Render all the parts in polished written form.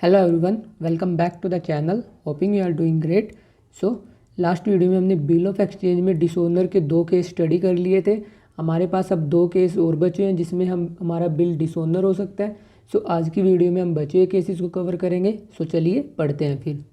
Hello everyone, welcome back to the channel. Hoping you are doing great. So last video में हमने bill of exchange में dishonour के 2 case study कर लिए थे। हमारे पास अब 2 केस और बचे हैं जिसमें हमारा बिल डिसओनर हो सकता है। सो आज की वीडियो में हम बचे हुए केसेस को कवर करेंगे। सो चलिए पढ़ते हैं फिर।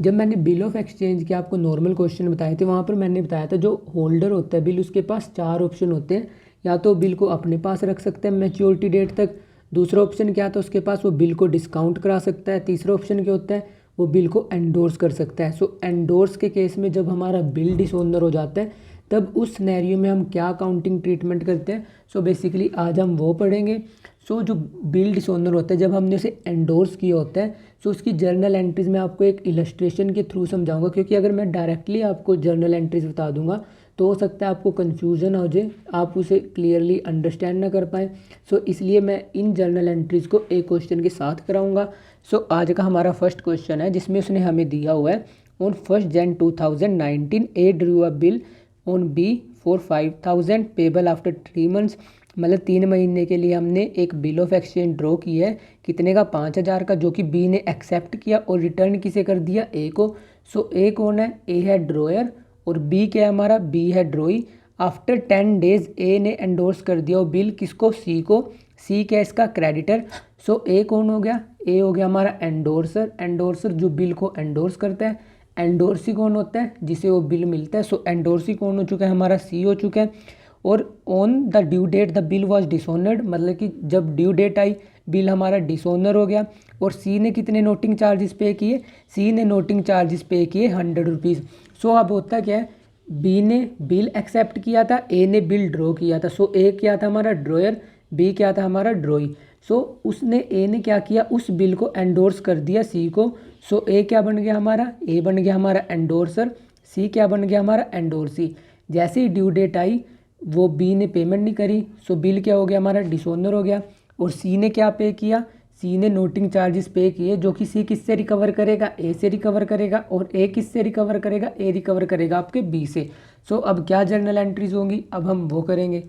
जब मैंने बिल ऑफ एक्सचेंज के आपको नॉर्मल क्वेश्चन बताए थे, वहाँ पर मैंने बताया था जो होल्डर होता है बिल, उसके पास 4 ऑप्शन होते हैं। या तो बिल को अपने पास रख सकते हैं मैच्योरिटी डेट तक, दूसरा ऑप्शन क्या था उसके पास, वो बिल को डिस्काउंट करा सकता है, तीसरा ऑप्शन क्या होता है, वो बिल को एंडोर्स कर सकता है। सो एंडोर्स के केस में जब हमारा बिल डिसओनर हो जाता है तब उस सिनेरियो में हम क्या अकाउंटिंग ट्रीटमेंट करते हैं। सो बेसिकली आज हम वो पढ़ेंगे। सो जो बिल डिसओनर होता है जब हमने उसे एंडोर्स किया होता है, सो उसकी जर्नल एंट्रीज में आपको एक इलस्ट्रेशन के थ्रू समझाऊंगा, क्योंकि अगर मैं डायरेक्टली आपको जर्नल एंट्रीज बता दूंगा तो हो सकता है आपको कन्फ्यूज़न हो जाए, आप उसे क्लियरली अंडरस्टैंड ना कर पाएँ। सो इसलिए मैं इन जर्नल एंट्रीज़ को एक क्वेश्चन के साथ कराऊंगा। सो आज का हमारा फर्स्ट क्वेश्चन है जिसमें उसने हमें दिया हुआ है, on 1 Jan 2019 A drew a bill on B for 5,000 payable after 3 months। मतलब 3 महीने के लिए हमने एक बिल ऑफ एक्सचेंज ड्रॉ किया है, कितने का, 5,000 का, जो कि बी ने एक्सेप्ट किया और रिटर्न किसे कर दिया, ए को। सो ए कौन है, ए है ड्रॉयर और बी क्या है हमारा, बी है ड्रॉई। आफ्टर 10 days ए ने एंडोर्स कर दिया वो बिल, किसको, सी को। सी क्या है इसका, क्रेडिटर। सो ए कौन हो गया, ए हो गया हमारा एंडोर्सर। एंडोर्सर जो बिल को एंडोर्स करता है। एंडोर्सी कौन होता है, जिसे वो बिल मिलता है। सो एंडोर्सी कौन हो चुका है, हमारा सी हो चुका है। और on the due date the bill was dishonoured, मतलब कि जब ड्यू डेट आई बिल हमारा डिसऑनर हो गया। और सी ने कितने नोटिंग चार्जेस पे किए, सी ने नोटिंग चार्जेस पे किए 100 रुपीज़। सो अब होता क्या है, बी ने बिल एक्सेप्ट किया था, ए ने बिल ड्रॉ किया था। सो ए क्या था हमारा ड्रॉयर, बी क्या था हमारा ड्रॉई। सो उसने, ए ने क्या किया, उस बिल को एंडोर्स कर दिया सी को। सो ए क्या बन गया हमारा, ए बन गया हमारा एंडोर्सर, सी क्या बन गया हमारा एंडोर्सी। जैसे ही ड्यू डेट आई वो बी ने पेमेंट नहीं करी, सो बिल क्या हो गया हमारा, डिसऑनर हो गया। और सी ने क्या पे किया, सी ने नोटिंग चार्जेस पे किए, जो कि सी किससे रिकवर करेगा, ए से रिकवर करेगा। और ए किससे रिकवर करेगा, ए रिकवर करेगा आपके बी से। सो अब क्या जर्नल एंट्रीज होंगी, अब हम वो करेंगे।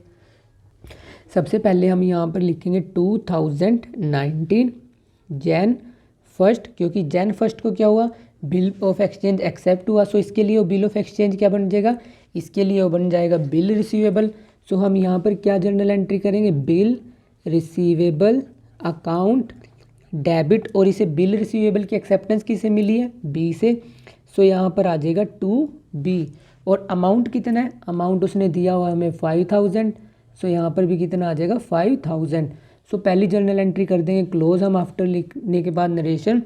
सबसे पहले हम यहाँ पर लिखेंगे 2019 Jan 1, क्योंकि Jan 1 को क्या हुआ, बिल ऑफ एक्सचेंज एक्सेप्ट हुआ। सो इसके लिए वो बिल ऑफ एक्सचेंज क्या बन जाएगा, इसके लिए वो बन जाएगा बिल रिसीवेबल। सो हम यहाँ पर क्या जर्नल एंट्री करेंगे, बिल रिसीवेबल अकाउंट डेबिट। और इसे बिल रिसीवेबल की एक्सेप्टेंस किसे मिली है, बी से। सो यहाँ पर आ जाएगा टू बी। और अमाउंट कितना है, अमाउंट उसने दिया हुआ हमें 5,000। सो यहाँ पर भी कितना आ जाएगा, 5,000। सो पहली जर्नल एंट्री कर देंगे क्लोज हम, आफ्टर लिखने के बाद नरेशन।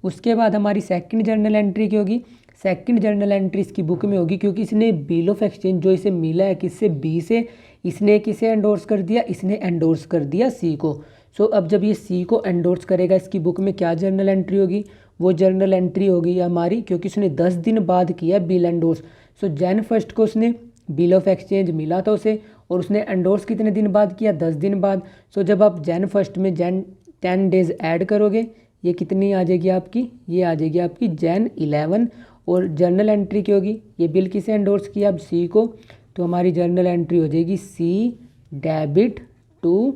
उसके बाद हमारी सेकंड जर्नल एंट्री की होगी, सेकंड जर्नल एंट्री इसकी बुक में होगी, क्योंकि इसने बिल ऑफ एक्सचेंज जो इसे मिला है किससे, बी से, इसने किसे एंडोर्स कर दिया, इसने एंडोर्स कर दिया सी को। सो अब जब ये सी को एंडोर्स करेगा, इसकी बुक में क्या जर्नल एंट्री होगी, वो जर्नल एंट्री होगी हमारी, क्योंकि उसने 10 दिन बाद किया बिल एंडोर्स। सो Jan 1 को उसने बिल ऑफ एक्सचेंज मिला था उसे, और उसने एंडोर्स कितने दिन बाद किया, 10 दिन बाद। सो जब आप Jan 1 में 10 days ऐड करोगे, ये कितनी आ जाएगी आपकी, ये आ जाएगी आपकी Jan 11। और जर्नल एंट्री की होगी, ये बिल किसे एंडोर्स किया, अब सी को। तो हमारी जर्नल एंट्री हो जाएगी C debit to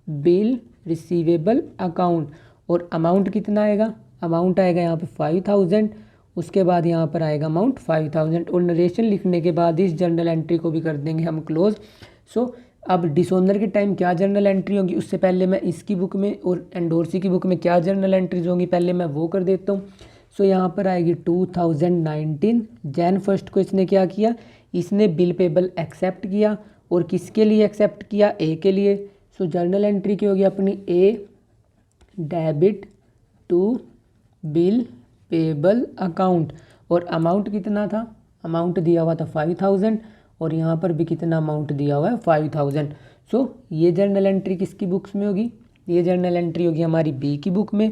bill receivable account. और अमाउंट कितना आएगा, अमाउंट आएगा यहाँ पे 5,000। उसके बाद यहाँ पर आएगा अमाउंट 5,000। और नरेशन लिखने के बाद इस जर्नल एंट्री को भी कर देंगे हम क्लोज। सो अब डिसऑनर के टाइम क्या जर्नल एंट्री होगी, उससे पहले मैं इसकी बुक में और एंडोर्सी की बुक में क्या जर्नल एंट्रीज होंगी पहले मैं वो कर देता हूँ। सो यहाँ पर आएगी 2019 Jan 1 को इसने क्या किया, इसने बिल पेबल एक्सेप्ट किया। और किसके लिए एक्सेप्ट किया, ए के लिए। सो जर्नल एंट्री की होगी अपनी A debit to bill payable account. और अमाउंट कितना था, अमाउंट दिया हुआ था 5,000। और यहाँ पर भी कितना अमाउंट दिया हुआ है, 5,000। सो ये जर्नल एंट्री किसकी बुक्स में होगी, ये जर्नल एंट्री होगी हमारी बी की बुक में।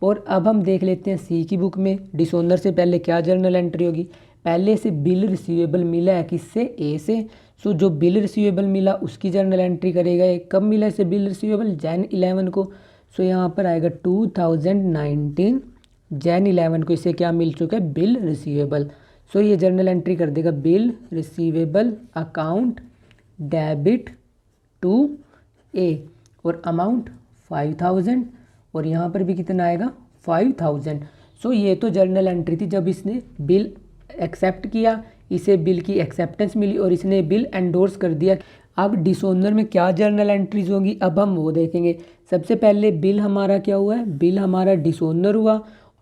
और अब हम देख लेते हैं सी की बुक में डिसऑनर से पहले क्या जर्नल एंट्री होगी। पहले से बिल रिसीवेबल मिला है किससे, ए से। सो जो बिल रिसीवेबल मिला उसकी जर्नल एंट्री करेगा, कब मिला इसे बिल रिसीवेबल, Jan 11 को। सो यहाँ पर आएगा 2019 Jan 11 को इसे क्या मिल चुका है, बिल रिसीवेबल। सो ये जर्नल एंट्री कर देगा bill receivable account debit to A, और अमाउंट 5000, और यहाँ पर भी कितना आएगा 5000। सो ये तो जर्नल एंट्री थी जब इसने बिल एक्सेप्ट किया, इसे बिल की एक्सेप्टेंस मिली और इसने बिल एंडोर्स कर दिया। अब डिसओनर में क्या जर्नल एंट्रीज होंगी अब हम वो देखेंगे। सबसे पहले बिल हमारा क्या हुआ है, बिल हमारा डिसओनर हुआ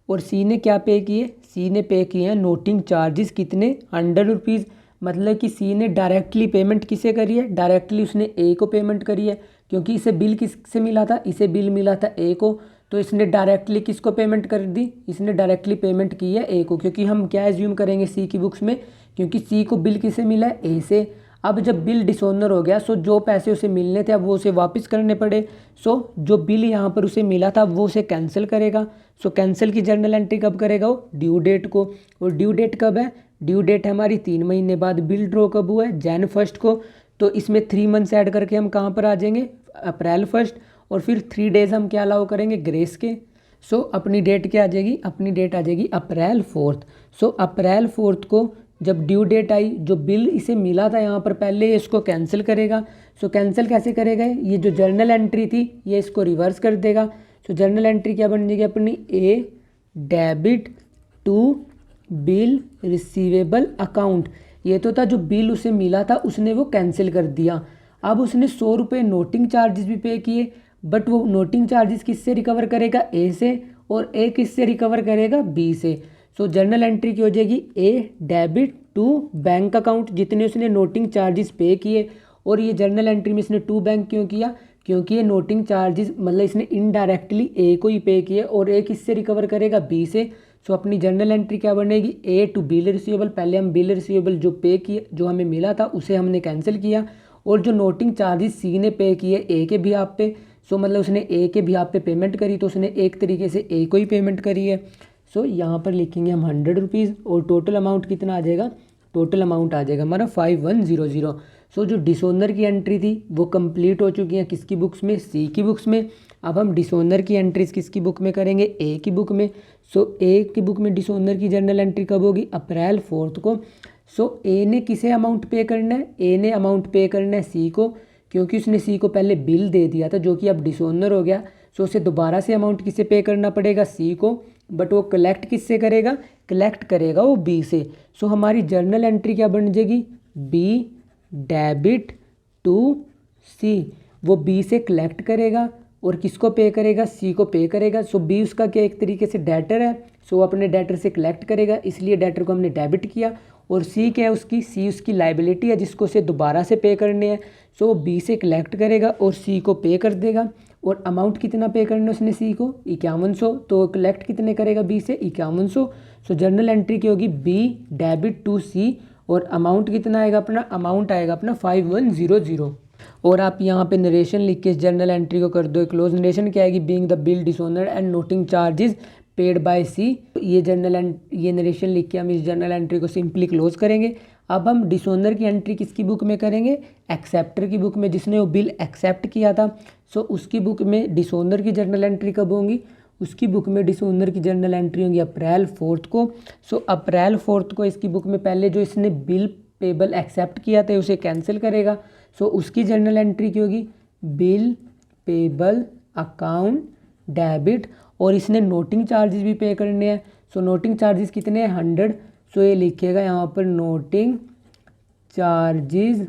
और सी ने क्या पे किए, सी ने पे किए हैं नोटिंग चार्जेस कितने 100 रुपीज़। मतलब कि सी ने डायरेक्टली पेमेंट किसे करी है, डायरेक्टली उसने ए को पेमेंट करी है, क्योंकि इसे बिल किससे मिला था, इसे बिल मिला था ए को, तो इसने डायरेक्टली किसको पेमेंट कर दी, इसने डायरेक्टली पेमेंट की है ए को, क्योंकि हम क्या एज्यूम करेंगे सी की बुक्स में, क्योंकि सी को बिल किसे मिला है ए से। अब जब बिल डिसओनर हो गया, सो जो पैसे उसे मिलने थे अब वो उसे वापस करने पड़े। सो जो बिल यहाँ पर उसे मिला था वो उसे कैंसिल करेगा। सो कैंसिल की जर्नल एंट्री कब करेगा, वो ड्यू डेट को। और ड्यू डेट कब है, ड्यू डेट हमारी 3 महीने बाद। बिल ड्रॉ कब हुआ है, Jan 1 को, तो इसमें 3 मंथ्स ऐड करके हम कहाँ पर आ जाएंगे, April 1, और फिर 3 डेज हम क्या अलाउ करेंगे, ग्रेस के। सो अपनी डेट क्या आ जाएगी, अपनी डेट आ जाएगी April 4। सो April 4 को जब ड्यू डेट आई, जो बिल इसे मिला था यहाँ पर पहले इसको कैंसिल करेगा। सो कैंसिल कैसे करेगा, ये जो जर्नल एंट्री थी ये इसको रिवर्स कर देगा। सो जर्नल एंट्री क्या बन जाएगी अपनी, A debit to bill receivable account. ये तो था जो बिल उसे मिला था उसने वो कैंसिल कर दिया। अब उसने 100 रुपये नोटिंग चार्जेस भी पे किए, बट वो नोटिंग चार्जेस किससे रिकवर करेगा, ए से, और ए किससे रिकवर करेगा, बी से। सो जर्नल एंट्री की हो जाएगी ए डेबिट टू बैंक अकाउंट, जितने उसने नोटिंग चार्जेस पे किए। और ये जर्नल एंट्री में इसने टू बैंक क्यों किया, क्योंकि ये नोटिंग चार्जेस मतलब इसने इनडायरेक्टली ए को ही पे किए, और ए किससे रिकवर करेगा, बी से। सो अपनी जर्नल एंट्री क्या बनेगी, ए टू बिल रिसीवेबल। पहले हम बिल रिसीवेबल जो पे किए, जो हमें मिला था उसे हमने कैंसिल किया, और जो नोटिंग चार्जेस सी ने पे किए ए के भी आप पे, सो मतलब उसने ए के भी आप पे पेमेंट करी, तो उसने एक तरीके से ए को ही पेमेंट करी है। सो यहाँ पर लिखेंगे हम 100 रुपीज़, और टोटल अमाउंट कितना आ जाएगा, टोटल अमाउंट आ जाएगा हमारा 5100। सो जो डिसओनर की एंट्री थी वो कंप्लीट हो चुकी है किसकी बुक्स में, सी की बुक्स में। अब हम डिसओनर की एंट्रीज किसकी बुक में करेंगे, ए की बुक में। सो ए की बुक में डिसओनर की जर्नल एंट्री कब होगी, April 4 को। सो ए ने किसे अमाउंट पे करना है, ए ने अमाउंट पे करना है सी को, क्योंकि उसने सी को पहले बिल दे दिया था जो कि अब डिसओनर हो गया। सो उसे दोबारा से अमाउंट किसे पे करना पड़ेगा, सी को, बट वो कलेक्ट किससे करेगा, कलेक्ट करेगा वो बी से। सो हमारी जर्नल एंट्री क्या बन जाएगी, बी डेबिट टू सी। वो बी से कलेक्ट करेगा और किसको पे करेगा, सी को पे करेगा। सो बी उसका क्या एक तरीके से डेटर है, सो अपने डेटर से कलेक्ट करेगा, इसलिए डेटर को हमने डेबिट किया। और सी क्या है उसकी, सी उसकी लाइबिलिटी है जिसको से दोबारा से पे करने हैं। सो वो बी से कलेक्ट करेगा और सी को पे कर देगा। और अमाउंट कितना पे करना है उसने सी को, 5100, तो कलेक्ट कितने करेगा बी से, 5100। सो जर्नल एंट्री की होगी बी डेबिट टू सी, और अमाउंट कितना आएगा अपना, अमाउंट आएगा अपना 5100। और आप यहाँ पे नरेशन लिख के इस जर्नल एंट्री को कर दो क्लोज। नरेशन क्या आएगी, being the bill dishonoured and noting charges paid by C. ये नरेशन लिख के हम इस जर्नल एंट्री को सिंपली क्लोज करेंगे। अब हम डिसऑनर की एंट्री किसकी बुक में करेंगे, एक्सेप्टर की बुक में, जिसने वो बिल एक्सेप्ट किया था। सो उसकी बुक में डिसऑनर की जर्नल एंट्री कब होंगी, उसकी बुक में डिसऑनर की जर्नल एंट्री होंगी April 4 को। सो April 4 को इसकी बुक में पहले जो इसने बिल पेबल एक्सेप्ट किया था उसे कैंसिल करेगा। सो उसकी जर्नल एंट्री की होगी बिल पेबल अकाउंट डेबिट, और इसने नोटिंग चार्जेस भी पे करने हैं। सो नोटिंग चार्जेस कितने हैं, 100। सो ये लिखेगा यहाँ पर noting charges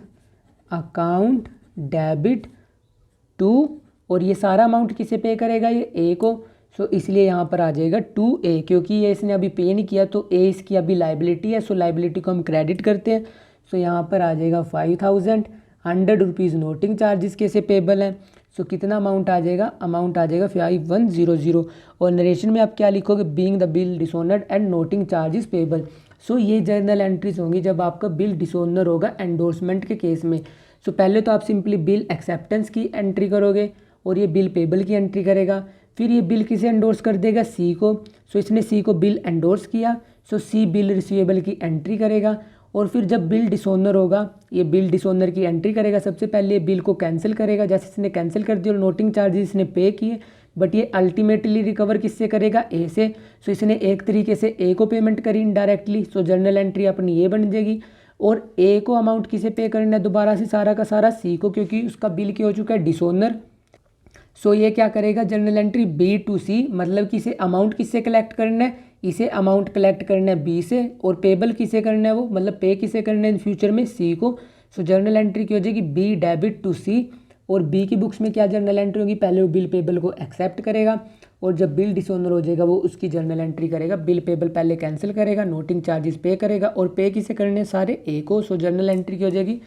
account debit to, और ये सारा अमाउंट किसे पे करेगा, ये ए को। सो इसलिए यहाँ पर आ जाएगा टू ए, क्योंकि ये इसने अभी पे नहीं किया तो ए इसकी अभी लाइबिलिटी है। सो लाइबिलिटी को हम क्रेडिट करते हैं। सो यहाँ पर आ जाएगा 5000, 100 रुपीज़ नोटिंग चार्जेस कैसे पेबल हैं। सो कितना अमाउंट आ जाएगा, अमाउंट आ जाएगा 5100। और नरेशन में आप क्या लिखोगे, being the bill dishonoured and noting charges payable. So ये जर्नल एंट्रीज होंगी जब आपका बिल डिसऑनर होगा एंडोर्समेंट के केस में। सो पहले तो आप सिंपली बिल एक्सेप्टेंस की एंट्री करोगे और ये बिल पेबल की एंट्री करेगा। फिर ये बिल किसे एंडोर्स कर देगा, सी को। सो इसने सी को बिल एंडोर्स किया, सो सी बिल रिसीवेबल की एंट्री करेगा। और फिर जब बिल डिसऑनर होगा, ये बिल डिसऑनर की एंट्री करेगा। सबसे पहले ये बिल को कैंसिल करेगा, जैसे इसने कैंसिल कर दिया और नोटिंग चार्जेस इसने पे किए, बट ये अल्टीमेटली रिकवर किससे करेगा, ए से। सो इसने एक तरीके से ए को पेमेंट करी इनडायरेक्टली। सो जर्नल एंट्री अपनी ये बन जाएगी। और ए को अमाउंट किसे पे करना है दोबारा से सारा का सारा सी को, क्योंकि उसका बिल क्या हो चुका है डिसऑनर। सो ये क्या करेगा जर्नल एंट्री बी टू सी, मतलब कि इसे अमाउंट किससे कलेक्ट करना है, इसे अमाउंट कलेक्ट करना है बी से, और पेबल किसे करना है वो मतलब पे किसे करना है इन फ्यूचर में सी को। सो जर्नल एंट्री की हो जाएगी बी डेबिट टू सी, और बी की बुक्स में क्या जर्नल एंट्री होगी, पहले वो बिल पेबल को एक्सेप्ट करेगा, और जब बिल डिसऑनर हो जाएगा वो उसकी जर्नल एंट्री करेगा, बिल पेबल पहले कैंसिल करेगा, नोटिंग चार्जेस पे करेगा, और पे किसे करने सारे ए को। सो जर्नल एंट्री की हो जाएगी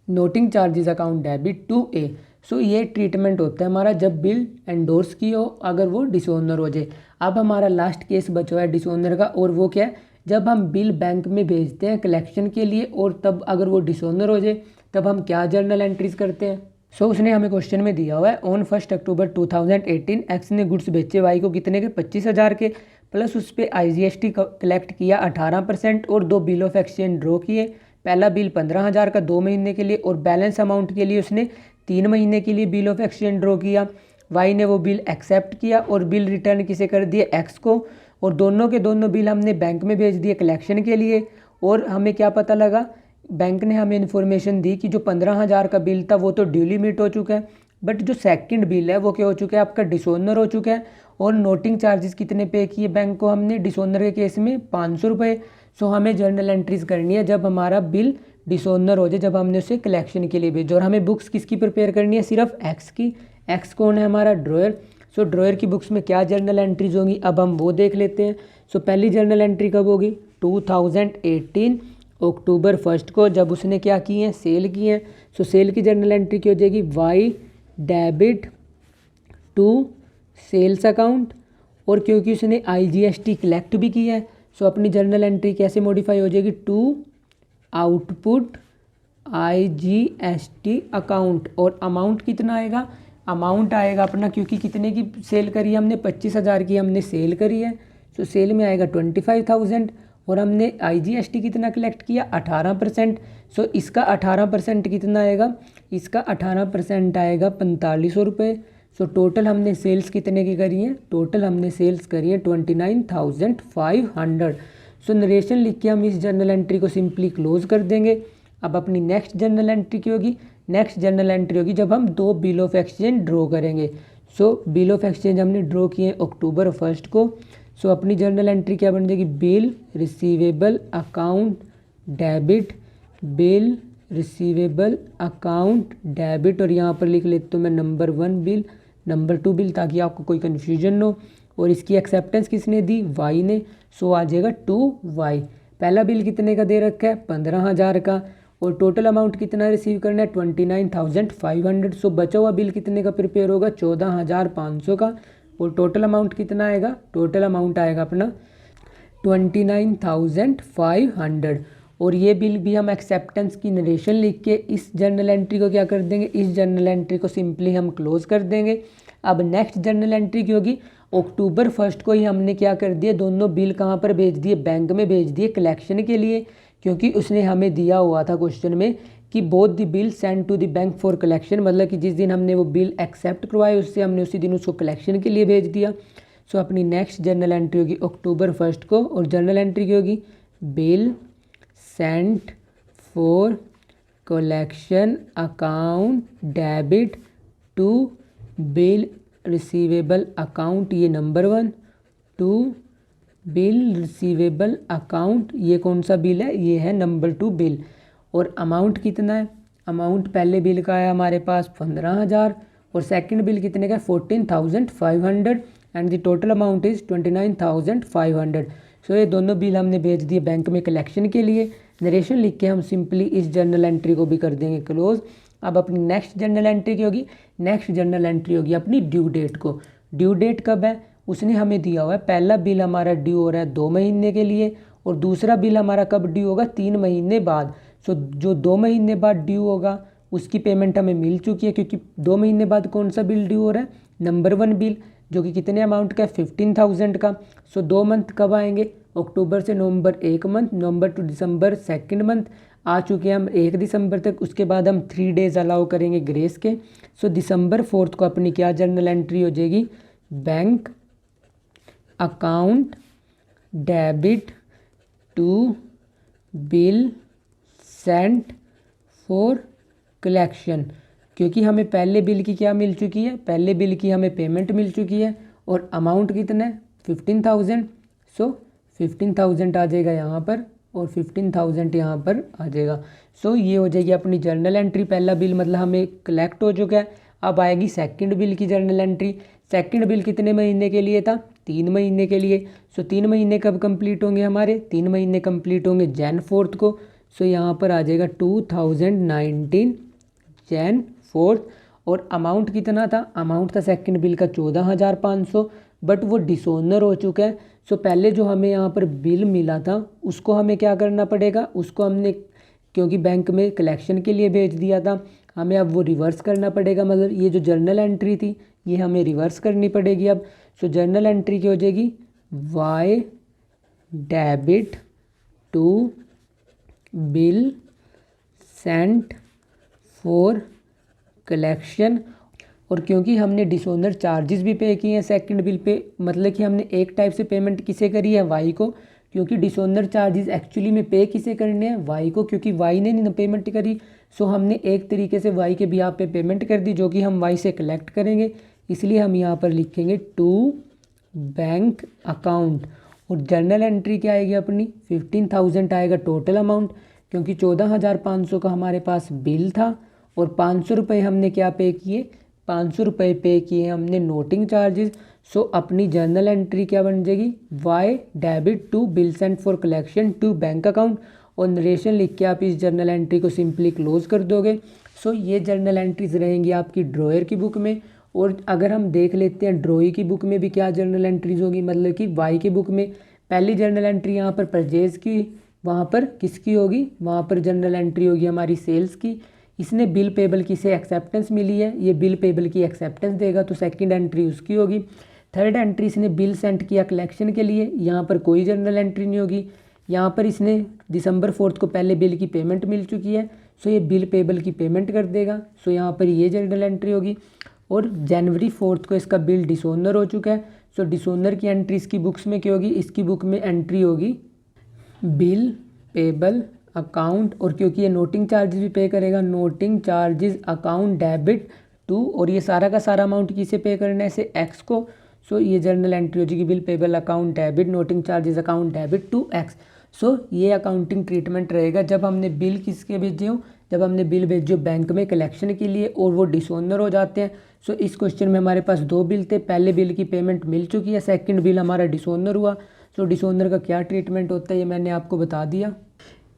noting charges account debit to A. So ये ट्रीटमेंट होता है हमारा जब बिल एंडोर्स की हो अगर वो डिसऑनर हो जाए। अब हमारा लास्ट केस बचा हुआ है डिसऑनर का, और वो क्या है, जब हम बिल बैंक में भेजते हैं कलेक्शन के लिए और तब अगर वो डिसऑनर हो जाए तब हम क्या जर्नल एंट्रीज करते हैं। सो उसने हमें क्वेश्चन में दिया हुआ है ऑन 1 अक्टूबर 2018 एक्स ने गुड्स बेचे वाई को कितने के 25,000 के, प्लस उस पर IGST कलेक्ट किया 18% और 2 बिल ऑफ एक्सचेंज ड्रॉ किए। पहला बिल 15,000 का 2 महीने के लिए, और बैलेंस अमाउंट के लिए उसने 3 महीने के लिए बिल ऑफ एक्सचेंज ड्रॉ किया। वाई ने वो बिल एक्सेप्ट किया और बिल रिटर्न किसे कर दिया एक्स को, और दोनों के दोनों बिल हमने बैंक में भेज दिए कलेक्शन के लिए। और हमें क्या पता लगा, बैंक ने हमें इन्फॉर्मेशन दी कि जो 15,000 का बिल था वो तो ड्यूली मीट हो चुका है, बट जो सेकंड बिल है वो क्या हो चुका है आपका डिसऑनर हो चुका है। और नोटिंग चार्जेस कितने पे किए बैंक को हमने डिसऑनर के केस में 500 रुपये। सो हमें जर्नल एंट्रीज करनी है जब हमारा बिल डिसऑनर हो जाए, जब हमने उसे कलेक्शन के लिए भेजा। और हमें बुक्स किसकी प्रिपेयर करनी है, सिर्फ एक्स की। एक्स कौन है हमारा ड्रॉयर। सो ड्रॉयर की बुक्स में क्या जर्नल एंट्रीज होंगी अब हम वो देख लेते हैं। सो पहली जर्नल एंट्री कब होगी 2018 अक्टूबर 1 को, जब उसने क्या किए हैं सेल किए हैं। सो सेल की जर्नल एंट्री क्या हो जाएगी Y debit to sales account, और क्योंकि उसने IGST कलेक्ट भी किया है सो अपनी जर्नल एंट्री कैसे मॉडिफाई हो जाएगी टू आउटपुट IGST अकाउंट। और अमाउंट कितना आएगा, अमाउंट आएगा अपना, क्योंकि कितने की सेल करी है हमने 25,000 की हमने सेल करी है, सो सेल में आएगा 25,000, और हमने IGST कितना कलेक्ट किया 18%। सो इसका 18% कितना आएगा, इसका 18% आएगा 4500 रुपये। सो टोटल हमने सेल्स कितने की करी है, टोटल हमने सेल्स करी है 29,500। सो नरेशन लिख के हम इस जर्नल एंट्री को सिंपली क्लोज कर देंगे। अब अपनी नेक्स्ट जर्नल एंट्री की होगी, नेक्स्ट जर्नल एंट्री होगी जब हम 2 बिल ऑफ एक्सचेंज ड्रॉ करेंगे। सो बिल ऑफ एक्सचेंज हमने ड्रॉ किए अक्टूबर 1 को। सो अपनी जर्नल एंट्री क्या बन जाएगी, bill receivable account debit, bill receivable account debit, और यहाँ पर लिख लेता हूँ मैं नंबर 1 बिल, नंबर 2 बिल, ताकि आपको कोई कन्फ्यूजन न हो। और इसकी एक्सेप्टेंस किसने दी, वाई ने। सो आ जाएगा 2Y। पहला बिल कितने का दे रखा है 15,000 का, और टोटल अमाउंट कितना रिसीव करना है 29,500। सो बचा हुआ बिल कितने का प्रिपेयर होगा 14,500 का, और टोटल अमाउंट कितना आएगा, टोटल अमाउंट आएगा अपना 29,500। और ये बिल भी हम एक्सेप्टेंस की नरेशन लिख के इस जर्नल एंट्री को क्या कर देंगे, इस जर्नल एंट्री को सिंपली हम क्लोज कर देंगे। अब नेक्स्ट जर्नल एंट्री की होगी अक्टूबर 1 को ही हमने क्या कर दिया, दोनों बिल कहाँ पर भेज दिए, बैंक में भेज दिए कलेक्शन के लिए, क्योंकि उसने हमें दिया हुआ था क्वेश्चन में कि both the bill send to the bank for collection, मतलब कि जिस दिन हमने वो बिल एक्सेप्ट करवाए उससे हमने उसी दिन उसको कलेक्शन के लिए भेज दिया। सो अपनी नेक्स्ट जर्नल एंट्री होगी अक्टूबर 1 को, और जर्नल एंट्री की होगी bill sent for collection account debit to bill receivable account, ये number 1, to bill receivable account, ये कौन सा बिल है, ये है नंबर 2 बिल। और अमाउंट कितना है, अमाउंट पहले बिल का है हमारे पास 15,000, और सेकंड बिल कितने का 14,500, and the total amount is 29,500। सो ये दोनों बिल हमने भेज दिए बैंक में कलेक्शन के लिए। नरेशन लिख के हम सिंपली इस जर्नल एंट्री को भी कर देंगे क्लोज। अब अपनी नेक्स्ट जर्नल एंट्री की होगी, नेक्स्ट जर्नल एंट्री होगी अपनी ड्यू डेट को। ड्यू डेट कब है, उसने हमें दिया हुआ है पहला बिल हमारा ड्यू हो रहा है 2 महीने के लिए, और दूसरा बिल हमारा कब ड्यू होगा 3 महीने बाद। सो जो 2 महीने बाद ड्यू होगा उसकी पेमेंट हमें मिल चुकी है, क्योंकि 2 महीने बाद कौन सा बिल ड्यू हो रहा है, नंबर 1 बिल, जो कि कितने अमाउंट का है 15,000 का। सो 2 मंथ कब आएंगे, अक्टूबर से नवंबर 1 month, November to December 2nd month आ चुके हैं हम 1 दिसंबर तक। उसके बाद हम 3 डेज अलाउ करेंगे ग्रेस के। सो दिसंबर 4 को अपनी क्या जर्नल एंट्री हो जाएगी, bank account debit to bill sent for collection, क्योंकि हमें पहले बिल की क्या मिल चुकी है, पहले बिल की हमें पेमेंट मिल चुकी है और अमाउंट कितना है 15,000। सो 15,000 आ जाएगा यहाँ पर और 15,000 यहाँ पर आ जाएगा। सो ये हो जाएगी अपनी जर्नल एंट्री। पहला बिल मतलब हमें कलेक्ट हो चुका है। अब आएगी सेकंड बिल की जर्नल एंट्री। सेकंड बिल कितने महीने के लिए था, 3 महीने के लिए। सो 3 महीने कब कंप्लीट होंगे हमारे, 3 महीने कंप्लीट होंगे Jan 4 को। सो यहाँ पर आ जाएगा 2019 Jan 4। और अमाउंट कितना था, अमाउंट था सेकंड बिल का 14,500, बट वो डिसऑनर हो चुका है। सो पहले जो हमें यहाँ पर बिल मिला था उसको हमें क्या करना पड़ेगा, उसको हमने क्योंकि बैंक में कलेक्शन के लिए भेज दिया था, हमें अब वो रिवर्स करना पड़ेगा। मतलब ये जो जर्नल एंट्री थी ये हमें रिवर्स करनी पड़ेगी अब। सो जर्नल एंट्री क्या हो जाएगी, Y debit to bill sent for collection. और क्योंकि हमने डिसऑनर चार्जेस भी पे किए हैं सेकंड बिल पे, मतलब कि हमने एक टाइप से पेमेंट किसे करी है, वाई को, क्योंकि डिसऑनर चार्जेस एक्चुअली में पे किसे करने हैं, वाई को, क्योंकि वाई ने नहीं पेमेंट करी। सो हमने एक तरीके से वाई के बिहाफ पे पेमेंट कर दी जो कि हम वाई से कलेक्ट करेंगे, इसलिए हम यहाँ पर लिखेंगे टू बैंक अकाउंट। और जर्नल एंट्री क्या आएगी अपनी, 15,000 आएगा टोटल अमाउंट, क्योंकि 14,500 का हमारे पास बिल था और 500 रुपये हमने क्या पे किए, 500 रुपये पे किए हमने नोटिंग चार्जेस। सो अपनी जर्नल एंट्री क्या बन जाएगी, Y debit to bill sent for collection to bank account. और नरेशन लिख के आप इस जर्नल एंट्री को सिंपली क्लोज कर दोगे। सो ये जर्नल एंट्रीज रहेंगी आपकी ड्रॉयर की बुक में। और अगर हम देख लेते हैं ड्रॉई की बुक में भी क्या जर्नल एंट्रीज होगी, मतलब कि वाई की बुक में पहली जर्नल एंट्री यहाँ पर परचेज की, वहाँ पर किसकी होगी, वहाँ पर जर्नल एंट्री होगी हमारी सेल्स की। इसने बिल पेबल की से एक्सेप्टेंस मिली है, ये बिल पेबल की एक्सेप्टेंस देगा तो सेकंड एंट्री उसकी होगी। थर्ड एंट्री इसने बिल सेंड किया कलेक्शन के लिए, यहाँ पर कोई जर्नल एंट्री नहीं होगी। यहाँ पर इसने December 4 को पहले बिल की पेमेंट मिल चुकी है, सो ये बिल पेबल की पेमेंट कर देगा। सो यहाँ पर ये जर्नल एंट्री होगी। और January 4 को इसका बिल डिसऑनर हो चुका है। सो डिसऑनर की एंट्री इसकी बुक्स में क्या होगी, इसकी बुक में एंट्री होगी बिल पेबल अकाउंट। और क्योंकि ये नोटिंग चार्जेस भी पे करेगा, noting charges account debit to, और ये सारा का सारा अमाउंट किसे पे करना है, ऐसे एक्स को। सो ये जर्नल एंट्री हो जाएगी bill payable account debit noting charges account debit to X. So ये अकाउंटिंग ट्रीटमेंट रहेगा जब हमने बिल किसके भेजे हो, जब हमने बिल भेजे हो बैंक में कलेक्शन के लिए और वो डिसऑनर हो जाते हैं। सो इस क्वेश्चन में हमारे पास 2 बिल थे, पहले बिल की पेमेंट मिल चुकी है, सेकंड बिल हमारा डिसऑनर हुआ। सो डिसऑनर का क्या ट्रीटमेंट होता है ये मैंने आपको बता दिया।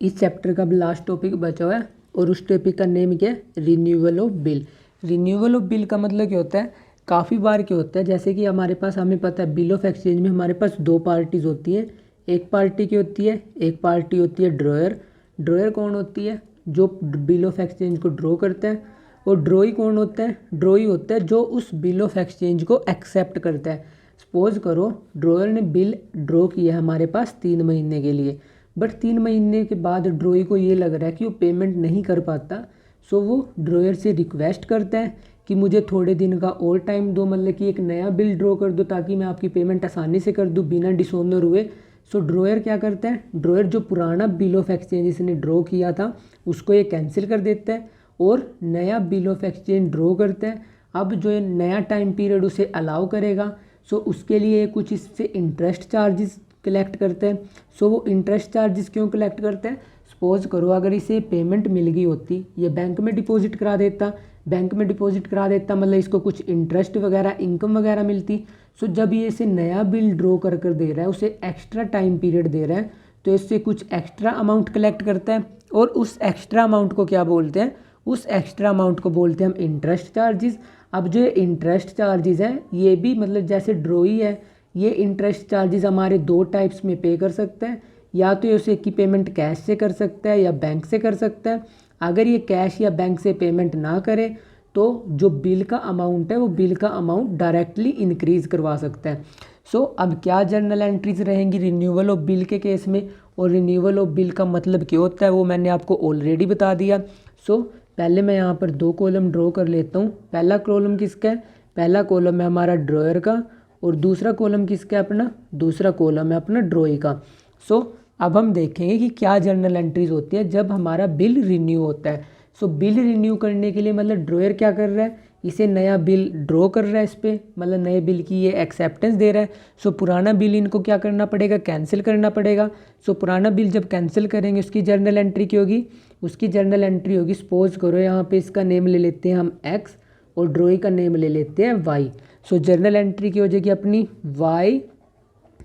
इस चैप्टर का लास्ट टॉपिक बचा हुआ है और उस टॉपिक का नेम क्या है, renewal of bill. Renewal of bill का मतलब क्या होता है, काफ़ी बार क्या होता है, जैसे कि हमारे पास हमें पता है बिल ऑफ एक्सचेंज में हमारे पास 2 पार्टीज होती हैं। एक पार्टी की होती है, एक पार्टी होती है ड्रॉयर। ड्रॉयर कौन होती है, जो बिल ऑफ एक्सचेंज को ड्रॉ करता है। और ड्रॉई कौन होता है, ड्रॉई होता है जो उस बिल ऑफ एक्सचेंज को एक्सेप्ट करता है। सपोज करो ड्रॉयर ने बिल ड्रॉ किया है हमारे पास 3 महीने के लिए, बट 3 महीने के बाद ड्रॉई को ये लग रहा है कि वो पेमेंट नहीं कर पाता। सो वो ड्रॉयर से रिक्वेस्ट करता है कि मुझे थोड़े दिन का और टाइम दो, मतलब कि एक नया बिल ड्रॉ कर दो ताकि मैं आपकी पेमेंट आसानी से कर दूँ बिना डिसऑनर हुए। सो ड्रॉयर क्या करता है, ड्रॉयर जो पुराना बिल ऑफ एक्सचेंज इसने ड्रॉ किया था उसको ये कैंसिल कर देता है और नया बिल ऑफ एक्सचेंज ड्रॉ करता है। अब जो नया टाइम पीरियड उसे अलाउ करेगा, सो उसके लिए कुछ इससे इंटरेस्ट चार्जेस कलेक्ट करते हैं। सो वो इंटरेस्ट चार्जेस क्यों कलेक्ट करते हैं, सपोज करो अगर इसे पेमेंट मिल गई होती, ये बैंक में डिपॉजिट करा देता, बैंक में डिपॉजिट करा देता मतलब इसको कुछ इंटरेस्ट वगैरह इनकम वगैरह मिलती। सो जब ये इसे नया बिल ड्रॉ कर दे रहा है, उसे एक्स्ट्रा टाइम पीरियड दे रहा है, तो इससे कुछ एक्स्ट्रा अमाउंट कलेक्ट करता है और उस एक्स्ट्रा अमाउंट को क्या बोलते हैं, उस एक्स्ट्रा अमाउंट को बोलते हैं हम इंटरेस्ट चार्जेस। अब जो इंटरेस्ट चार्जेस हैं ये भी मतलब जैसे ड्रॉई है, ये इंटरेस्ट चार्जेस हमारे 2 टाइप्स में पे कर सकते हैं, या तो ये उसे की पेमेंट कैश से कर सकता है या बैंक से कर सकता है। अगर ये कैश या बैंक से पेमेंट ना करे तो जो बिल का अमाउंट है वो बिल का अमाउंट डायरेक्टली इंक्रीज़ करवा सकता है। सो अब क्या जर्नल एंट्रीज रहेंगी रिन्यूअल ऑफ बिल के केस में, और रिन्यूअल ऑफ बिल का मतलब क्या होता है वो मैंने आपको ऑलरेडी बता दिया। सो पहले मैं यहाँ पर 2 कॉलम ड्रॉ कर लेता हूँ। पहला कॉलम किसका है, पहला कॉलम है हमारा ड्रॉयर का और दूसरा कॉलम किसका है अपना, दूसरा कॉलम है अपना ड्रॉई का। सो अब हम देखेंगे कि क्या जर्नल एंट्रीज होती है जब हमारा बिल रिन्यू होता है। सो बिल रिन्यू करने के लिए मतलब ड्रॉयर क्या कर रहा है, इसे नया बिल ड्रॉ कर रहा है इस पर, मतलब नए बिल की ये एक्सेप्टेंस दे रहा है। सो पुराना बिल इनको क्या करना पड़ेगा, कैंसिल करना पड़ेगा। सो पुराना बिल जब कैंसिल करेंगे उसकी जर्नल एंट्री क्या होगी, उसकी जर्नल एंट्री होगी, सपोज करो यहाँ पे इसका नेम ले लेते हैं हम एक्स और ड्रॉई का नेम ले लेते हैं वाई। सो जर्नल एंट्री की हो जाएगी अपनी Y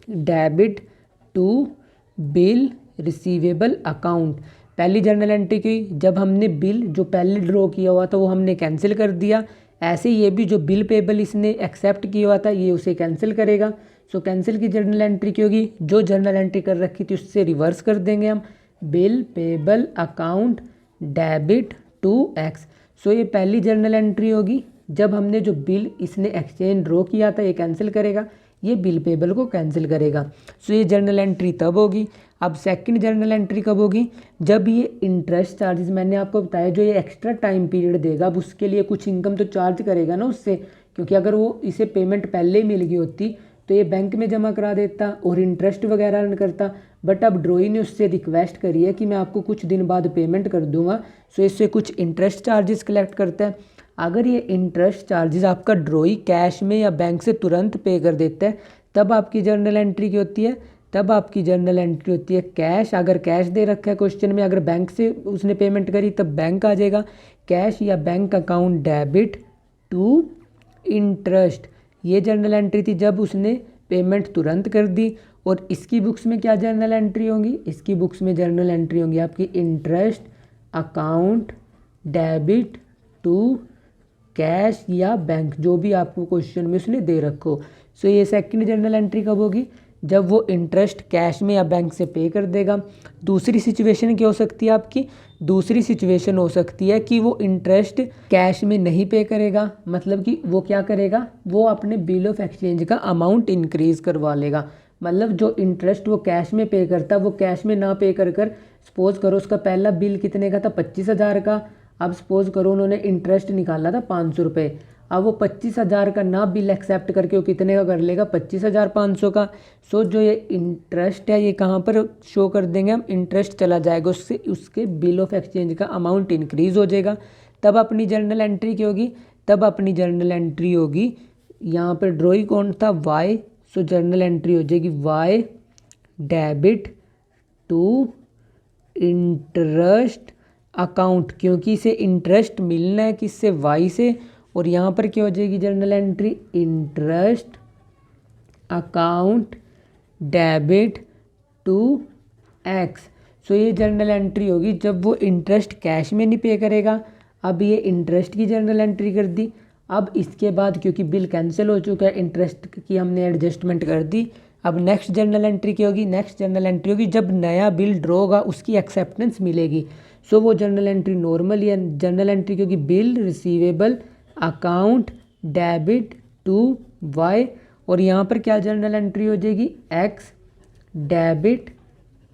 debit to bill receivable account. पहली जर्नल एंट्री की जब हमने बिल जो पहले ड्रॉ किया हुआ था वो हमने कैंसिल कर दिया, ऐसे ये भी जो बिल पेबल इसने एक्सेप्ट किया हुआ था ये उसे कैंसिल करेगा। सो कैंसिल की जर्नल एंट्री की होगी, जो जर्नल एंट्री कर रखी थी उससे रिवर्स कर देंगे हम, bill payable account debit to X. So ये पहली जर्नल एंट्री होगी, जब हमने जो बिल इसने एक्सचेंज ड्रॉ किया था ये कैंसिल करेगा, ये बिल पेबल को कैंसिल करेगा। सो ये जर्नल एंट्री तब होगी। अब सेकंड जर्नल एंट्री कब होगी, जब ये इंटरेस्ट चार्जेस मैंने आपको बताया जो ये एक्स्ट्रा टाइम पीरियड देगा, अब उसके लिए कुछ इनकम तो चार्ज करेगा ना उससे, क्योंकि अगर वो इसे पेमेंट पहले ही मिल गई होती तो ये बैंक में जमा करा देता और इंटरेस्ट वगैरह अर्न करता। बट अब ड्रॉई ने उससे रिक्वेस्ट करी है कि मैं आपको कुछ दिन बाद पेमेंट कर दूंगा, सो इससे कुछ इंटरेस्ट चार्जेस कलेक्ट करता है। अगर ये इंटरेस्ट चार्जेस आपका ड्रॉई कैश में या बैंक से तुरंत पे कर देता है तब आपकी जर्नल एंट्री की होती है, तब आपकी जर्नल एंट्री होती है कैश। अगर कैश दे रखा है क्वेश्चन में, अगर बैंक से उसने पेमेंट करी तब बैंक आ जाएगा, कैश या bank account debit to interest. ये जर्नल एंट्री थी जब उसने पेमेंट तुरंत कर दी। और इसकी बुक्स में क्या जर्नल एंट्री होंगी, इसकी बुक्स में जर्नल एंट्री होंगी आपकी interest account debit to cash या बैंक, जो भी आपको क्वेश्चन में उसने दे रखो। सो ये सेकंड जर्नल एंट्री कब होगी, जब वो इंटरेस्ट कैश में या बैंक से पे कर देगा। दूसरी सिचुएशन क्या हो सकती है आपकी, दूसरी सिचुएशन हो सकती है कि वो इंटरेस्ट कैश में नहीं पे करेगा, मतलब कि वो क्या करेगा, वो अपने बिल ऑफ एक्सचेंज का अमाउंट इंक्रीज करवा लेगा। मतलब जो इंटरेस्ट वो कैश में पे करता वो कैश में ना पे कर सपोज करो उसका पहला बिल कितने का था, 25,000 का। अब सपोज करो उन्होंने इंटरेस्ट निकाला था 500 रुपये, अब वो 25,000 का ना बिल एक्सेप्ट करके वो कितने का कर लेगा, 25,500 का। सो जो ये इंटरेस्ट है ये कहाँ पर शो कर देंगे हम, इंटरेस्ट चला जाएगा उससे, उसके बिल ऑफ एक्सचेंज का अमाउंट इंक्रीज हो जाएगा। तब अपनी जर्नल एंट्री क्या होगी, तब अपनी जर्नल एंट्री होगी, यहाँ पर ड्रॉई कौन था, वाई। सो जर्नल एंट्री हो जाएगी Y debit to interest account, क्योंकि इसे इंटरेस्ट मिलना है किससे, वाई से। और यहाँ पर क्या हो जाएगी journal entry, interest account debit to X. So ये जर्नल एंट्री होगी जब वो इंटरेस्ट कैश में नहीं पे करेगा। अब ये इंटरेस्ट की जर्नल एंट्री कर दी। अब इसके बाद क्योंकि बिल कैंसिल हो चुका है, इंटरेस्ट की हमने एडजस्टमेंट कर दी। अब नेक्स्ट जर्नल एंट्री क्या होगी, नेक्स्ट जर्नल एंट्री होगी जब नया बिल ड्रॉ होगा उसकी एक्सेप्टेंस मिलेगी। सो वो जर्नल एंट्री नॉर्मल या जर्नल एंट्री क्योंकि bill receivable account debit to Y. और यहाँ पर क्या जर्नल एंट्री हो जाएगी, X debit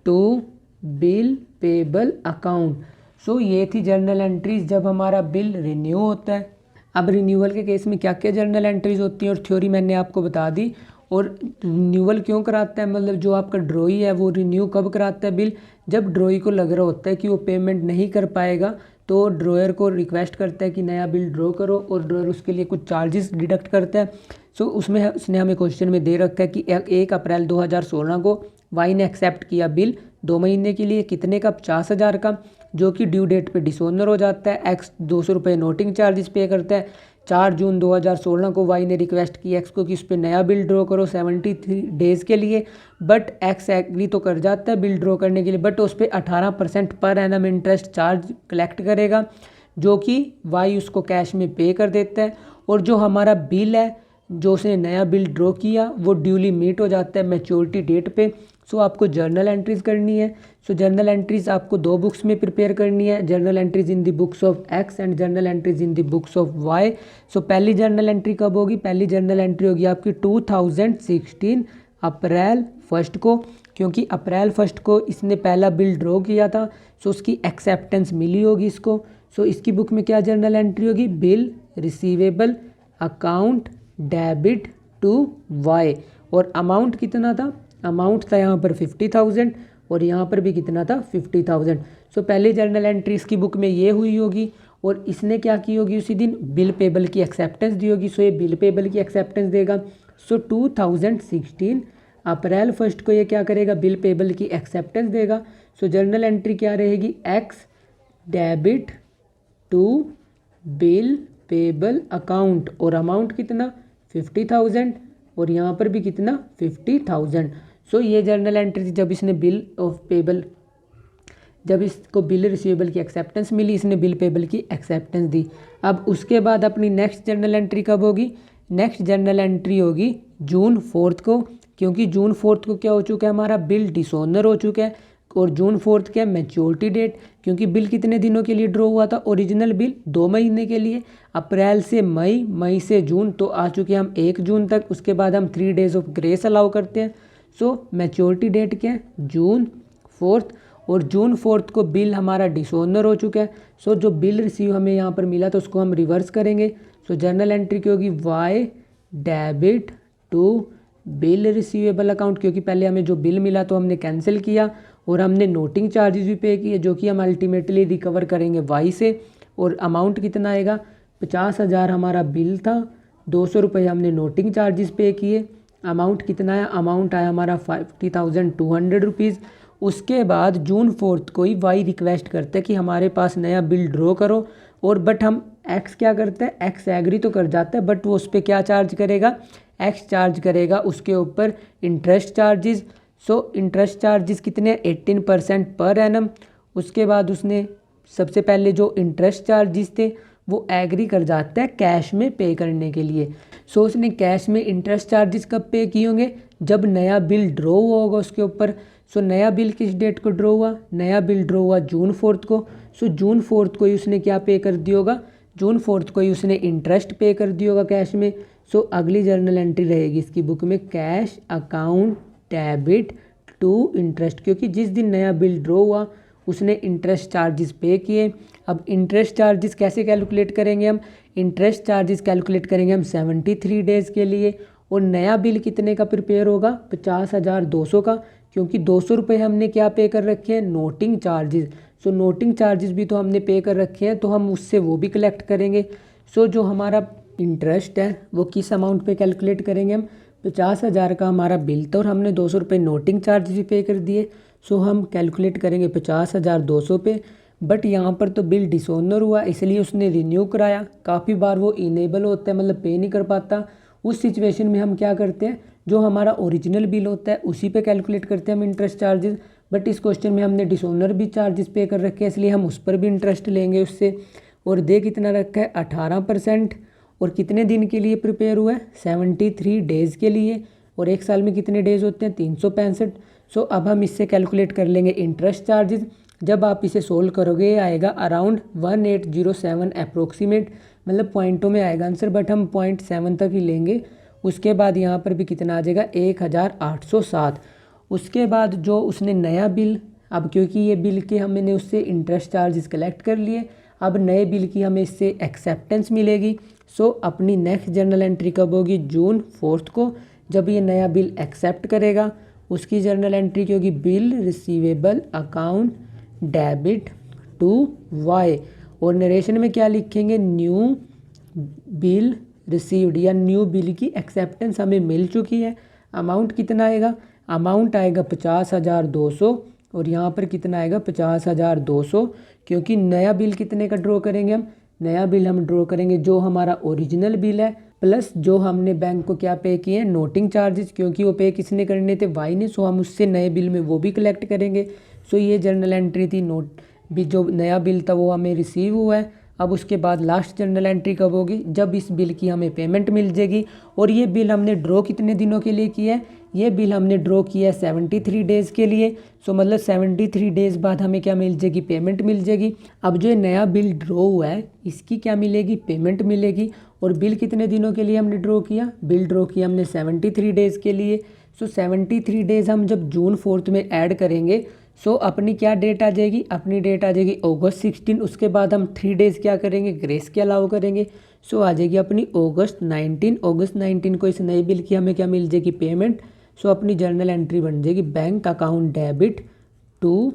to bill payable account. So ये थी जर्नल एंट्रीज जब हमारा बिल रिन्यू होता है। अब रिन्यूअल के केस में क्या क्या जर्नल एंट्रीज होती हैं और थ्योरी मैंने आपको बता दी। और रिन्यूअल क्यों कराता है, मतलब जो आपका ड्रॉई है वो रिन्यू कब कराता है बिल, जब ड्रॉई को लग रहा होता है कि वो पेमेंट नहीं कर पाएगा तो ड्रॉयर को रिक्वेस्ट करता है कि नया बिल ड्रॉ करो, और ड्रॉयर उसके लिए कुछ चार्जेस डिडक्ट करता है। सो उसमें उसने हमें क्वेश्चन में दे रखा है कि 1 अप्रैल 2016 को वाई ने एक्सेप्ट किया बिल 2 महीने के लिए, कितने का, 50,000 का, जो कि ड्यू डेट पे डिसऑनर हो जाता है। एक्स 200 रुपये नोटिंग चार्जेस पे करता है। 4 जून 2016 को वाई ने रिक्वेस्ट की एक्स को कि उस पर नया बिल ड्रॉ करो 73 डेज़ के लिए, बट एक्स एग्री तो कर जाता है बिल ड्रॉ करने के लिए, बट उस पर 18% per annum interest charge collect करेगा, जो कि वाई उसको कैश में पे कर देता है। और जो हमारा बिल है जो उसने नया बिल ड्रॉ किया वो ड्यूली मीट हो जाता है मैच्योरिटी डेट पे। सो आपको जर्नल एंट्रीज करनी है। सो जर्नल एंट्रीज आपको 2 बुक्स में प्रिपेयर करनी है, journal entries in the books of X and journal entries in the books of Y. So पहली जर्नल एंट्री कब होगी, पहली जर्नल एंट्री होगी आपकी 2016 अप्रैल 1 को, क्योंकि अप्रैल 1 को इसने पहला बिल ड्रॉ किया था। सो उसकी एक्सेप्टेंस मिली होगी इसको। सो इसकी बुक में क्या जर्नल एंट्री होगी, bill receivable account debit to Y. और अमाउंट कितना था, अमाउंट था यहाँ पर 50,000 और यहाँ पर भी कितना था 50,000। सो पहले जर्नल एंट्री इसकी बुक में ये हुई होगी और इसने क्या की होगी उसी दिन बिल पेबल की एक्सेप्टेंस दी होगी। सो ये बिल पेबल की एक्सेप्टेंस देगा। सो 2016 अप्रैल 1 को ये क्या करेगा, बिल पेबल की एक्सेप्टेंस देगा। सो जर्नल एंट्री क्या रहेगी, X debit to bill payable account और अमाउंट कितना 50,000 और यहाँ पर भी कितना 50,000। सो ये जर्नल एंट्री थी जब इसने बिल ऑफ पेबल, जब इसको बिल रिसीवेबल की एक्सेप्टेंस मिली, इसने बिल पेबल की एक्सेप्टेंस दी। अब उसके बाद अपनी नेक्स्ट जर्नल एंट्री कब होगी, नेक्स्ट जर्नल एंट्री होगी जून 4 को, क्योंकि जून 4 को क्या हो चुका है, हमारा बिल डिसऑनर हो चुका है। और जून 4 क्या मैच्योरिटी डेट, क्योंकि बिल कितने दिनों के लिए ड्रॉ हुआ था, ओरिजिनल बिल 2 महीने के लिए, अप्रैल से मई, मई से जून, तो आ चुके हैं हम 1 जून तक। उसके बाद हम 3 डेज ऑफ ग्रेस अलाउ करते हैं। सो मैच्योरिटी डेट क्या है, जून 4 और जून 4 को बिल हमारा डिसऑनर हो चुका है। सो जो बिल रिसीव हमें यहाँ पर मिला तो उसको हम रिवर्स करेंगे। सो जर्नल एंट्री की होगी Y debit to bill receivable account, क्योंकि पहले हमें जो बिल मिला तो हमने कैंसिल किया और हमने नोटिंग चार्जेस भी पे किए, जो कि हम अल्टीमेटली रिकवर करेंगे वाई से। और अमाउंट कितना आएगा, 50,000 हमारा बिल था, 200 रुपये हमने नोटिंग चार्जेस पे किए। अमाउंट कितना आया, अमाउंट आया हमारा 50,200 रुपीज़। उसके बाद जून 4 को ही वाई रिक्वेस्ट करते हैं कि हमारे पास नया बिल ड्रॉ करो, और बट हम एक्स क्या करते हैं, एक्स एग्री तो कर जाता है, बट वो उस पर क्या चार्ज करेगा, एक्स चार्ज करेगा उसके ऊपर interest charges. So interest charges कितने, 18% पर एनम। उसके बाद उसने सबसे पहले जो इंटरेस्ट चार्जेस थे वो एग्री कर जाता है कैश में पे करने के लिए। सो उसने कैश में इंटरेस्ट चार्जेस कब पे किए होंगे, जब नया बिल ड्रॉ हुआ होगा उसके ऊपर। सो नया बिल किस डेट को ड्रॉ हुआ, नया बिल ड्रॉ हुआ जून 4 को। सो जून 4 को ही उसने क्या पे कर दिया होगा, जून 4 को ही उसने इंटरेस्ट पे कर दिया होगा कैश में। सो अगली जर्नल एंट्री रहेगी इसकी बुक में cash account debit to interest, क्योंकि जिस दिन नया बिल ड्रॉ हुआ उसने इंटरेस्ट चार्जेस पे किए। अब इंटरेस्ट चार्जेस कैसे कैलकुलेट करेंगे हम, इंटरेस्ट चार्जेस कैलकुलेट करेंगे हम 73 डेज़ के लिए। और नया बिल कितने का प्रिपेयर होगा, 50,200 का, क्योंकि 200 रुपये हमने क्या पे कर रखे हैं, नोटिंग चार्जेस। सो नोटिंग चार्जेस भी तो हमने पे कर रखे हैं, तो हम उससे वो भी कलेक्ट करेंगे। सो जो हमारा इंटरेस्ट है वो किस अमाउंट पे कैलकुलेट करेंगे हम, 50,000 का हमारा बिल था और हमने 200 रुपये नोटिंग चार्ज भी पे कर दिए। सो हम कैलकुलेट करेंगे 50,200 पे। बट यहाँ पर तो बिल डिसऑनर हुआ, इसलिए उसने रिन्यू कराया। काफ़ी बार वो इनेबल होता है, मतलब पे नहीं कर पाता। उस सिचुएशन में हम क्या करते हैं, जो हमारा ओरिजिनल बिल होता है उसी पे कैलकुलेट करते हैं हम इंटरेस्ट चार्जेस। बट इस क्वेश्चन में हमने डिसऑनर भी चार्जेस पे कर रखे हैं, इसलिए हम उस पर भी इंटरेस्ट लेंगे उससे। और दे कितना रखा है, 18%। और कितने दिन के लिए प्रिपेयर हुआ है, 73 डेज़ के लिए। और एक साल में कितने डेज़ होते हैं, 365। सो अब हम इससे कैलकुलेट कर लेंगे इंटरेस्ट चार्जेस। जब आप इसे सोल्व करोगे ये आएगा अराउंड 1807 अप्रोक्सीमेट, मतलब पॉइंटों में आएगा आंसर, बट हम 0.7 तक ही लेंगे। उसके बाद यहाँ पर भी कितना आ जाएगा, 1807। उसके बाद जो उसने नया बिल, अब क्योंकि ये बिल के हमने उससे इंटरेस्ट चार्जेस कलेक्ट कर लिए, अब नए बिल की हमें इससे एक्सेप्टेंस मिलेगी। सो अपनी नेक्स्ट जर्नल एंट्री कब होगी, जून 4 को, जब ये नया बिल एक्सेप्ट करेगा। उसकी जर्नल एंट्री की होगी bill receivable account debit to Y. और नरेशन में क्या लिखेंगे, न्यू बिल रिसीव्ड, या न्यू बिल की एक्सेप्टेंस हमें मिल चुकी है। अमाउंट कितना आएगा, अमाउंट आएगा 50,200 और यहाँ पर कितना आएगा 50,200, क्योंकि नया बिल कितने का ड्रॉ करेंगे हम, नया बिल हम ड्रॉ करेंगे जो हमारा ओरिजिनल बिल है प्लस जो हमने बैंक को क्या पे किए हैं, नोटिंग चार्जेस, क्योंकि वो पे किसने करने थे, वाई ने। सो हम उससे नए बिल में वो भी कलेक्ट करेंगे। सो ये जर्नल एंट्री थी, नोट भी जो नया बिल था वो हमें रिसीव हुआ है। अब उसके बाद लास्ट जर्नल एंट्री कब होगी, जब इस बिल की हमें पेमेंट मिल जाएगी। और ये बिल हमने ड्रॉ कितने दिनों के लिए किया है, ये बिल हमने ड्रॉ किया है 73 डेज़ के लिए। सो मतलब 73 डेज़ बाद हमें क्या मिल जाएगी, पेमेंट मिल जाएगी। अब जो नया बिल ड्रॉ हुआ है इसकी क्या मिलेगी, पेमेंट मिलेगी। और बिल कितने दिनों के लिए हमने ड्रॉ किया, बिल ड्रॉ किया हमने 73 डेज़ के लिए। सो 73 डेज़ हम जब जून 4 में ऐड करेंगे, सो अपनी क्या डेट आ जाएगी, अपनी डेट आ जाएगी अगस्त 16। उसके बाद हम 3 डेज़ क्या करेंगे, ग्रेस के अलाउ करेंगे। सो आ जाएगी अपनी अगस्त 19। अगस्त 19 को इस नए बिल की हमें क्या मिल जाएगी, पेमेंट। सो अपनी जर्नल एंट्री बन जाएगी bank account debit to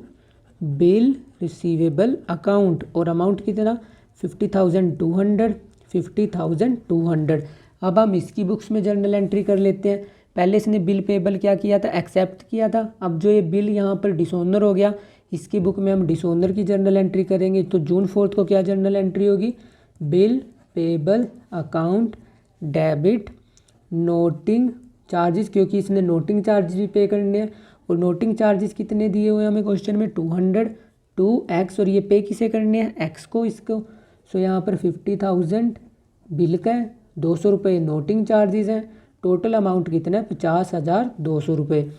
bill receivable account, और अमाउंट कितना 50,200, 50,200। अब हम इसकी बुक्स में जर्नल एंट्री कर लेते हैं। पहले इसने बिल पेबल क्या किया था, एक्सेप्ट किया था। अब जो ये बिल यहाँ पर डिसऑनर हो गया, इसकी बुक में हम डिसऑनर की जर्नल एंट्री करेंगे। तो जून 4 को क्या जर्नल एंट्री होगी, bill payable account debit noting charges, क्योंकि इसने नोटिंग चार्जेस भी पे करने हैं। और नोटिंग चार्जेस कितने दिए हुए हैं हमें क्वेश्चन में, 200 टू एक्स, और ये पे किसे करने हैं, एक्स को, इसको। सो यहाँ पर 50,000 बिल का है, 200 रुपये नोटिंग चार्जेस हैं, टोटल अमाउंट कितना है 50,200 रुपये।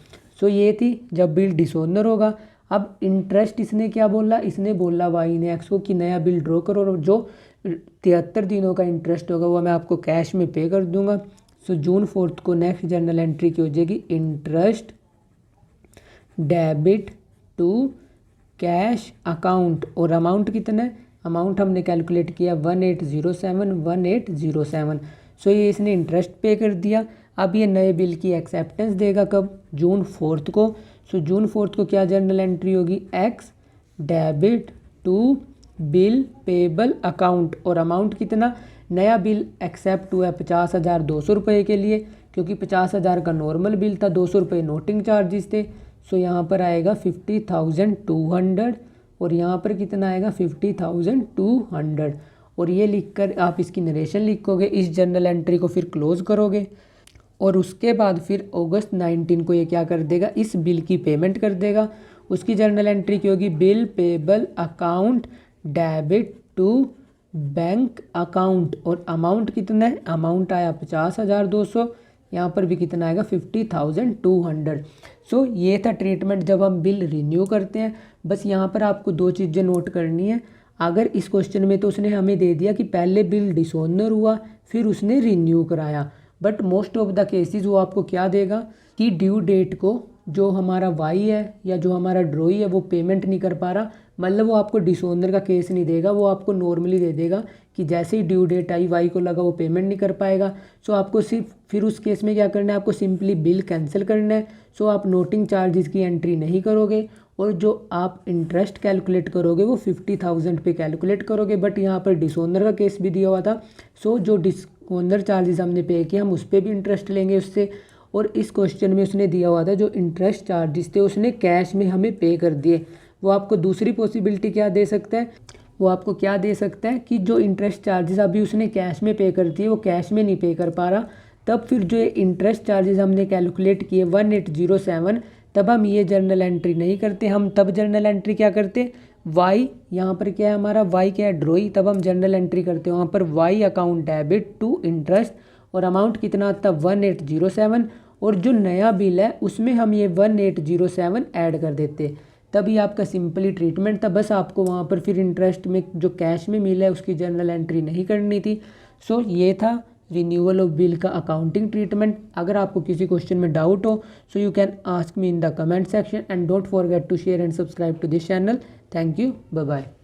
सो ये थी जब बिल डिसऑनर होगा। अब इंटरेस्ट इसने क्या बोला, इसने बोला वाई ने एक्स को कि नया बिल ड्रॉ करो, और जो 73 दिनों का इंटरेस्ट होगा वो मैं आपको कैश में पे कर दूंगा। सो जून 4 को नेक्स्ट जर्नल एंट्री की हो जाएगी interest debit to cash account, और अमाउंट कितना है, अमाउंट हमने कैलकुलेट किया 1807। सो ये इसने इंटरेस्ट पे कर दिया। अब ये नए बिल की एक्सेप्टेंस देगा कब, जून 4 को। सो जून 4 को क्या जर्नल एंट्री होगी, X debit to bill payable account, और अमाउंट कितना, नया बिल एक्सेप्ट हुआ है 50,200 रुपये के लिए, क्योंकि 50,000 का नॉर्मल बिल था, 200 रुपये नोटिंग चार्जेस थे। सो यहाँ पर आएगा 50,200, और यहाँ पर कितना आएगा 50,200। और ये लिखकर आप इसकी नरेशन लिखोगे, इस जर्नल एंट्री को फिर क्लोज करोगे, और उसके बाद फिर अगस्त 19 को ये क्या कर देगा, इस बिल की पेमेंट कर देगा। उसकी जर्नल एंट्री की होगी bill payable account debit to bank account, और अमाउंट कितना है, अमाउंट आया 50,200, यहाँ पर भी कितना आएगा 50,200। सो ये था ट्रीटमेंट जब हम बिल रिन्यू करते हैं। बस यहाँ पर आपको दो चीज़ें नोट करनी है। अगर इस क्वेश्चन में तो उसने हमें दे दिया कि पहले बिल डिसऑनर हुआ फिर उसने रिन्यू कराया, but most of the cases वो आपको क्या देगा कि ड्यू डेट को जो हमारा वाई है या जो हमारा ड्रॉई है वो पेमेंट नहीं कर पा रहा, मतलब वो आपको डिसऑनर का केस नहीं देगा, वो आपको नॉर्मली दे देगा कि जैसे ही ड्यू डेट आई वाई को लगा वो पेमेंट नहीं कर पाएगा। सो आपको सिर्फ फिर उस केस में क्या करना है, आपको सिंपली बिल कैंसिल करना है। सो आप नोटिंग चार्जेस की एंट्री नहीं करोगे, और जो आप इंटरेस्ट कैलकुलेट करोगे वो 50,000 पे कैलकुलेट करोगे। बट यहाँ पर डिसऑनर का केस भी दिया हुआ था, सो जो डिसऑनर चार्जेस हमने पे किया हम उस पर भी इंटरेस्ट लेंगे उससे। और इस क्वेश्चन में उसने दिया हुआ था जो इंटरेस्ट चार्जेस थे उसने कैश में हमें पे कर दिए। वो आपको दूसरी पॉसिबिलिटी क्या दे सकता है, वो आपको क्या दे सकता है कि जो इंटरेस्ट चार्जेस अभी उसने कैश में पे कर दिए वो कैश में नहीं पे कर पा रहा, तब फिर जो इंटरेस्ट चार्जेस हमने कैलकुलेट किए 1807, तब हम ये जर्नल एंट्री नहीं करते। हम तब जर्नल एंट्री क्या करते, वाई, यहाँ पर क्या है हमारा वाई क्या है, ड्रॉई, तब हम जर्नल एंट्री करते हैं वहाँ पर Y account debit to interest, और अमाउंट कितना आता 1807, और जो नया बिल है उसमें हम ये 1807 ऐड कर देते, तभी आपका सिंपली ट्रीटमेंट था। बस आपको वहाँ पर फिर इंटरेस्ट में जो कैश में मिला है उसकी जर्नल एंट्री नहीं करनी थी। सो ये था रिन्यूअल ऑफ बिल का अकाउंटिंग ट्रीटमेंट। अगर आपको किसी क्वेश्चन में डाउट हो so you can ask me in the comment section, and don't forget to share and subscribe to this channel. Thank you, bye bye.